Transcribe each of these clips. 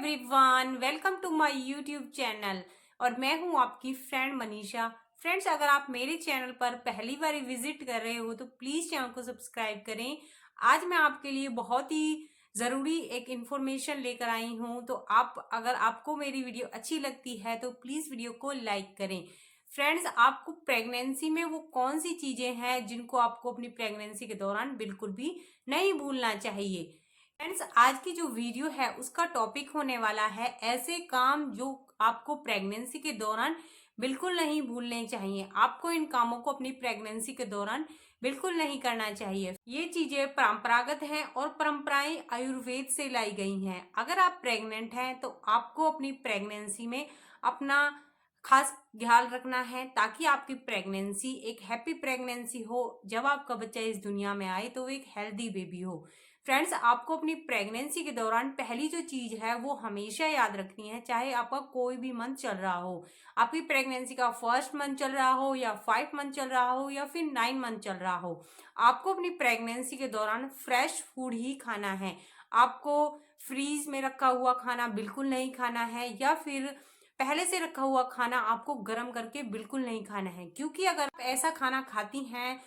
Everyone, welcome to my YouTube channel. और मैं हूं आपकी फ्रेंड मनीषा। फ्रेंड्स, अगर आप मेरे चैनल पर पहली बार विजिट कर रहे हो तो प्लीज चैनल को सब्सक्राइब करें। आज मैं आपके लिए बहुत ही ज़रूरी एक इन्फॉर्मेशन लेकर आई हूं, तो अगर आपको मेरी वीडियो अच्छी लगती है तो प्लीज़ वीडियो को लाइक करें। फ्रेंड्स, आपको प्रेगनेंसी में वो कौन सी चीज़ें हैं जिनको आपको अपनी प्रेगनेंसी के दौरान बिल्कुल भी नहीं भूलना चाहिए। फ्रेंड्स, आज की जो वीडियो है उसका टॉपिक होने वाला है ऐसे काम जो आपको प्रेगनेंसी के दौरान बिल्कुल नहीं भूलने चाहिए। आपको इन कामों को अपनी प्रेगनेंसी के दौरान बिल्कुल नहीं करना चाहिए। ये चीजें परंपरागत हैं और परंपराएं आयुर्वेद से लाई गई हैं। अगर आप प्रेग्नेंट हैं तो आपको अपनी प्रेगनेंसी में अपना खास ख्याल रखना है ताकि आपकी प्रेगनेंसी एक हैप्पी प्रेगनेंसी हो। जब आपका बच्चा इस दुनिया में आए तो वो एक हेल्दी बेबी हो। फ्रेंड्स, आपको अपनी प्रेगनेंसी के दौरान पहली जो चीज है वो हमेशा याद रखनी है, चाहे आपका कोई भी मंथ चल रहा हो। आपकी प्रेगनेंसी का फर्स्ट मंथ चल रहा हो या 5 मंथ चल रहा हो या फिर 9 मंथ चल रहा हो, आपको अपनी प्रेगनेंसी के दौरान फ्रेश फूड ही खाना है। आपको फ्रीज में रखा हुआ खाना बिल्कुल नहीं खाना है, या फिर पहले से रखा हुआ खाना आपको गर्म करके बिल्कुल नहीं खाना है, क्योंकि अगर आप ऐसा खाना खाती हैं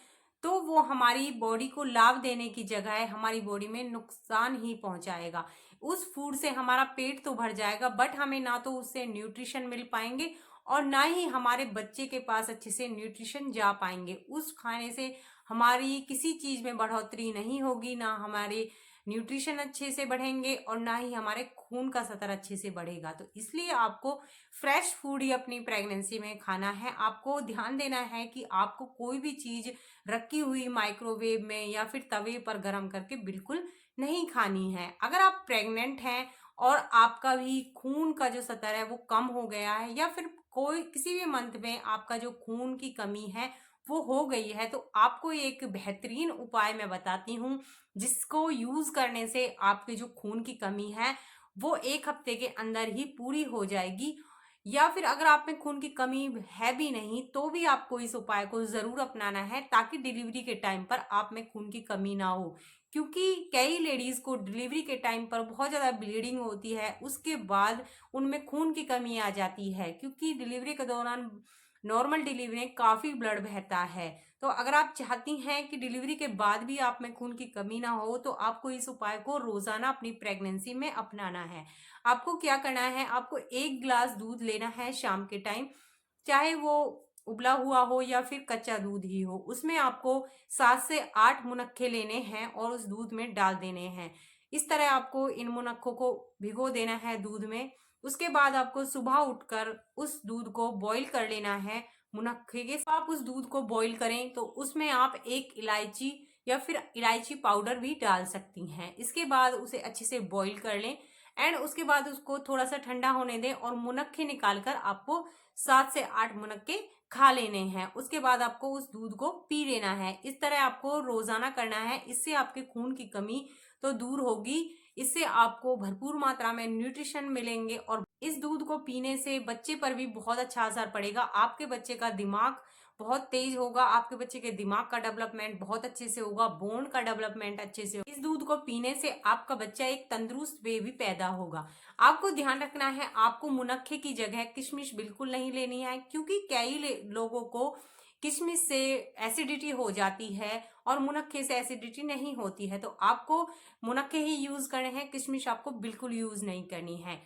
तो वो हमारी बॉडी को लाभ देने की जगह हमारी बॉडी में नुकसान ही पहुंचाएगा। उस फूड से हमारा पेट तो भर जाएगा, बट हमें ना तो उससे न्यूट्रिशन मिल पाएंगे और ना ही हमारे बच्चे के पास अच्छे से न्यूट्रिशन जा पाएंगे। उस खाने से हमारी किसी चीज में बढ़ोतरी नहीं होगी, ना हमारे न्यूट्रिशन अच्छे से बढ़ेंगे और ना ही हमारे खून का स्तर अच्छे से बढ़ेगा। तो इसलिए आपको फ्रेश फूड ही अपनी प्रेगनेंसी में खाना है। आपको ध्यान देना है कि आपको कोई भी चीज रखी हुई माइक्रोवेव में या फिर तवे पर गर्म करके बिल्कुल नहीं खानी है। अगर आप प्रेग्नेंट हैं और आपका भी खून का जो स्तर है वो कम हो गया है, या फिर कोई किसी भी मंथ में आपका जो खून की कमी है वो हो गई है, तो आपको एक बेहतरीन उपाय मैं बताती हूँ जिसको यूज करने से आपके जो खून की कमी है वो 1 हफ्ते के अंदर ही पूरी हो जाएगी। या फिर अगर आप में खून की कमी है भी नहीं तो भी आपको इस उपाय को जरूर अपनाना है ताकि डिलीवरी के टाइम पर आप में खून की कमी ना हो। क्योंकि कई लेडीज को डिलीवरी के टाइम पर बहुत ज्यादा ब्लीडिंग होती है, उसके बाद उनमें खून की कमी आ जाती है, क्योंकि डिलीवरी के दौरान नॉर्मल डिलीवरी में काफी ब्लड बहता है। तो अगर आप चाहती हैं कि डिलीवरी के बाद भी आप में खून की कमी ना हो तो आपको इस उपाय को रोजाना अपनी प्रेगनेंसी में अपनाना है। आपको क्या करना है, आपको 1 गिलास दूध लेना है शाम के टाइम, चाहे वो उबला हुआ हो या फिर कच्चा दूध ही हो। उसमें आपको 7 से 8 मुनक्के लेने हैं और उस दूध में डाल देने हैं। इस तरह आपको इन मुनक्कों को भिगो देना है दूध में। उसके बाद आपको सुबह उठकर उस दूध को बॉईल कर लेना है। मुनक्के के साथ आप उस दूध को बॉईल करें तो उसमें आप 1 इलायची या फिर इलायची पाउडर भी डाल सकती हैं। इसके बाद उसे अच्छे से बॉईल कर लें एंड उसके बाद उसको थोड़ा सा ठंडा होने दें और मुनक्के निकालकर आपको 7 से 8 मुनक्के खा लेने हैं। उसके बाद आपको उस दूध को पी लेना है। इस तरह आपको रोजाना करना है। इससे आपके खून की कमी तो दूर होगी, इससे आपको भरपूर मात्रा में न्यूट्रिशन मिलेंगे और इस दूध को पीने से बच्चे पर भी बहुत अच्छा असर पड़ेगा। आपके बच्चे का दिमाग बहुत तेज होगा, आपके बच्चे के दिमाग का डेवलपमेंट बहुत अच्छे से होगा, बोन का डेवलपमेंट अच्छे से होगा। इस दूध को पीने से आपका बच्चा एक तंदुरुस्त बेबी पैदा होगा। आपको ध्यान रखना है, आपको मुनक्के की जगह किशमिश बिल्कुल नहीं लेनी है, क्योंकि कई लोगों को किशमिश से एसिडिटी हो जाती है और मुनक्के से एसिडिटी नहीं होती है। तो आपको मुनक्के ही यूज करने हैं, किशमिश आपको बिल्कुल यूज नहीं करनी है।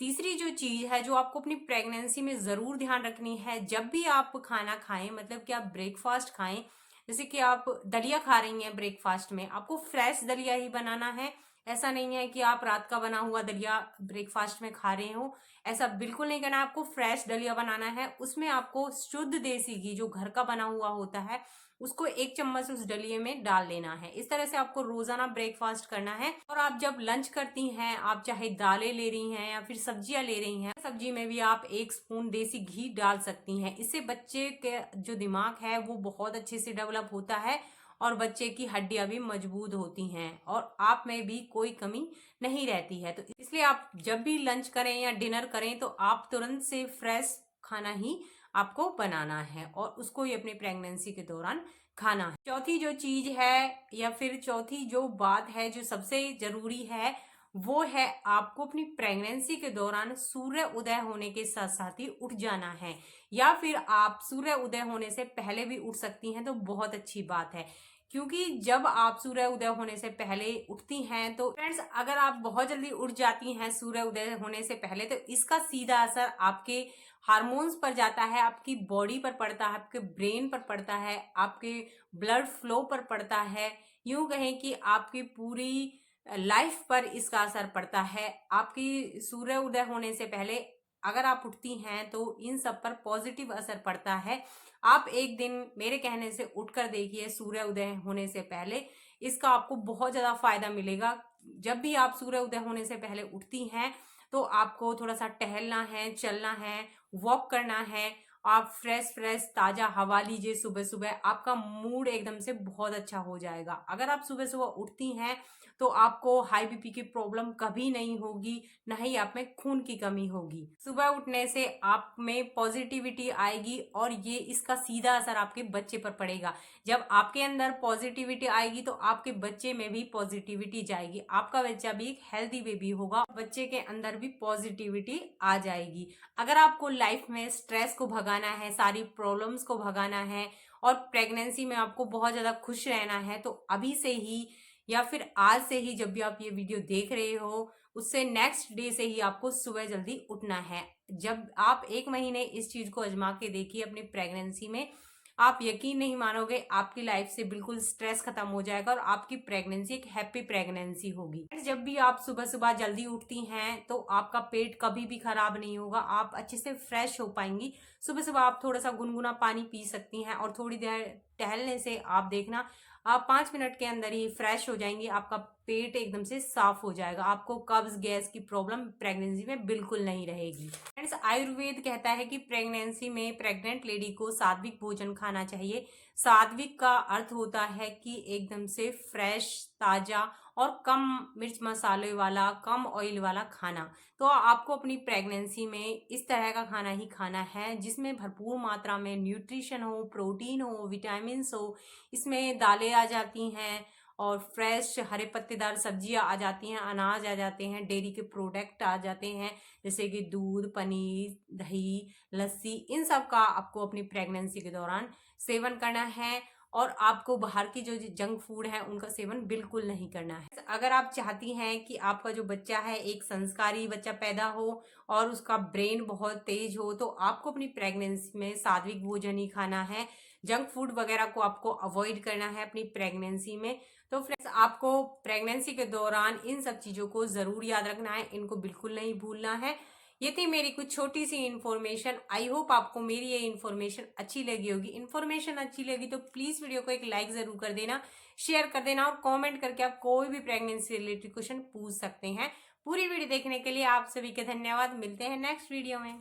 तीसरी जो चीज है जो आपको अपनी प्रेगनेंसी में जरूर ध्यान रखनी है, जब भी आप खाना खाएं, मतलब कि आप ब्रेकफास्ट खाएं, जैसे कि आप दलिया खा रही हैं ब्रेकफास्ट में, आपको फ्रेश दलिया ही बनाना है। ऐसा नहीं है कि आप रात का बना हुआ दलिया ब्रेकफास्ट में खा रहे हो, ऐसा बिल्कुल नहीं करना। आपको फ्रेश दलिया बनाना है। उसमें आपको शुद्ध देसी घी जो घर का बना हुआ होता है उसको 1 चम्मच उस डलिए में डाल लेना है। इस तरह से आपको रोजाना ब्रेकफास्ट करना है। और आप जब लंच करती हैं, आप चाहे दालें ले रही हैं या फिर सब्जियां ले रही हैं, सब्जी में भी आप 1 स्पून देसी घी डाल सकती हैं। इससे बच्चे के जो दिमाग है वो बहुत अच्छे से डेवलप होता है और बच्चे की हड्डियां भी मजबूत होती हैं और आप में भी कोई कमी नहीं रहती है। तो इसलिए आप जब भी लंच करें या डिनर करें तो आप तुरंत से फ्रेश खाना ही आपको बनाना है और उसको ही अपनी प्रेगनेंसी के दौरान खाना है। चौथी जो चीज है या फिर चौथी जो बात है जो सबसे जरूरी है वो है आपको अपनी प्रेगनेंसी के दौरान सूर्य उदय होने के साथ साथ ही उठ जाना है, या फिर आप सूर्य उदय होने से पहले भी उठ सकती हैं तो बहुत अच्छी बात है। क्योंकि जब आप सूर्य उदय होने से पहले उठती हैं तो फ्रेंड्स, अगर आप बहुत जल्दी उठ जाती हैं सूर्य उदय होने से पहले, तो इसका सीधा असर आपके हार्मोन्स पर जाता है, आपकी बॉडी पर पड़ता है, आपके ब्रेन पर पड़ता है, आपके ब्लड फ्लो पर पड़ता है। यूं कहें कि आपकी पूरी लाइफ पर इसका असर पड़ता है। आपकी सूर्य उदय होने से पहले अगर आप उठती हैं तो इन सब पर पॉजिटिव असर पड़ता है। आप एक दिन मेरे कहने से उठकर देखिए सूर्य उदय होने से पहले, इसका आपको बहुत ज्यादा फायदा मिलेगा। जब भी आप सूर्य उदय होने से पहले उठती हैं तो आपको थोड़ा सा टहलना है, चलना है, वॉक करना है। आप फ्रेश फ्रेश ताजा हवा लीजिए सुबह सुबह, आपका मूड एकदम से बहुत अच्छा हो जाएगा। अगर आप सुबह सुबह उठती हैं तो आपको हाई बीपी की प्रॉब्लम कभी नहीं होगी, ना ही आप में खून की कमी होगी। सुबह उठने से आप में पॉजिटिविटी आएगी और ये इसका सीधा असर आपके बच्चे पर पड़ेगा। जब आपके अंदर पॉजिटिविटी आएगी तो आपके बच्चे में भी पॉजिटिविटी जाएगी, आपका बच्चा भी एक हेल्दी बेबी होगा, बच्चे के अंदर भी पॉजिटिविटी आ जाएगी। अगर आपको लाइफ में स्ट्रेस को भगाना है, सारी प्रॉब्लम्स को भगाना है और प्रेगनेंसी में आपको बहुत ज्यादा खुश रहना है, तो अभी से ही या फिर आज से ही जब भी आप ये वीडियो देख रहे हो, उससे नेक्स्ट डे से ही आपको सुबह जल्दी उठना है। जब आप 1 महीने इस चीज को आजमा के देखिए अपनी प्रेगनेंसी में, आप यकीन नहीं मानोगे, आपकी लाइफ से बिल्कुल स्ट्रेस खत्म हो जाएगा और आपकी प्रेगनेंसी एक हैप्पी प्रेगनेंसी होगी। जब भी आप सुबह सुबह जल्दी उठती हैं तो आपका पेट कभी भी खराब नहीं होगा, आप अच्छे से फ्रेश हो पाएंगी। सुबह सुबह आप थोड़ा सा गुनगुना पानी पी सकती हैं और थोड़ी देर टहलने से आप देखना आप 5 मिनट के अंदर ही फ्रेश हो जाएंगी, आपका पेट एकदम से साफ हो जाएगा, आपको कब्ज गैस की प्रॉब्लम प्रेगनेंसी में बिल्कुल नहीं रहेगी। फ्रेंड्स, आयुर्वेद कहता है कि प्रेगनेंसी में प्रेग्नेंट लेडी को सात्विक भोजन खाना चाहिए। सात्विक का अर्थ होता है कि एकदम से फ्रेश, ताजा और कम मिर्च मसाले वाला, कम ऑयल वाला खाना। तो आपको अपनी प्रेगनेंसी में इस तरह का खाना ही खाना है जिसमें भरपूर मात्रा में न्यूट्रिशन हो, प्रोटीन हो, विटामिन हो। इसमें दालें आ जाती हैं और फ्रेश हरे पत्तेदार सब्जियां आ जाती हैं, अनाज आ जाते हैं, डेयरी के प्रोडक्ट आ जाते हैं जैसे कि दूध, पनीर, दही, लस्सी। इन सब का आपको अपनी प्रेगनेंसी के दौरान सेवन करना है और आपको बाहर की जो जंक फूड है उनका सेवन बिल्कुल नहीं करना है। अगर आप चाहती हैं कि आपका जो बच्चा है एक संस्कारी बच्चा पैदा हो और उसका ब्रेन बहुत तेज हो, तो आपको अपनी प्रेगनेंसी में सात्विक भोजन ही खाना है। जंक फूड वगैरह को आपको अवॉइड करना है अपनी प्रेगनेंसी में। तो फ्रेंड्स, आपको प्रेगनेंसी के दौरान इन सब चीजों को जरूर याद रखना है, इनको बिल्कुल नहीं भूलना है। ये थी मेरी कुछ छोटी सी इन्फॉर्मेशन। आई होप आपको मेरी ये इन्फॉर्मेशन अच्छी लगी होगी। इन्फॉर्मेशन अच्छी लगी तो प्लीज वीडियो को एक लाइक जरूर कर देना, शेयर कर देना और कमेंट करके आप कोई भी प्रेगनेंसी रिलेटेड क्वेश्चन पूछ सकते हैं। पूरी वीडियो देखने के लिए आप सभी के धन्यवाद। मिलते हैं नेक्स्ट वीडियो में।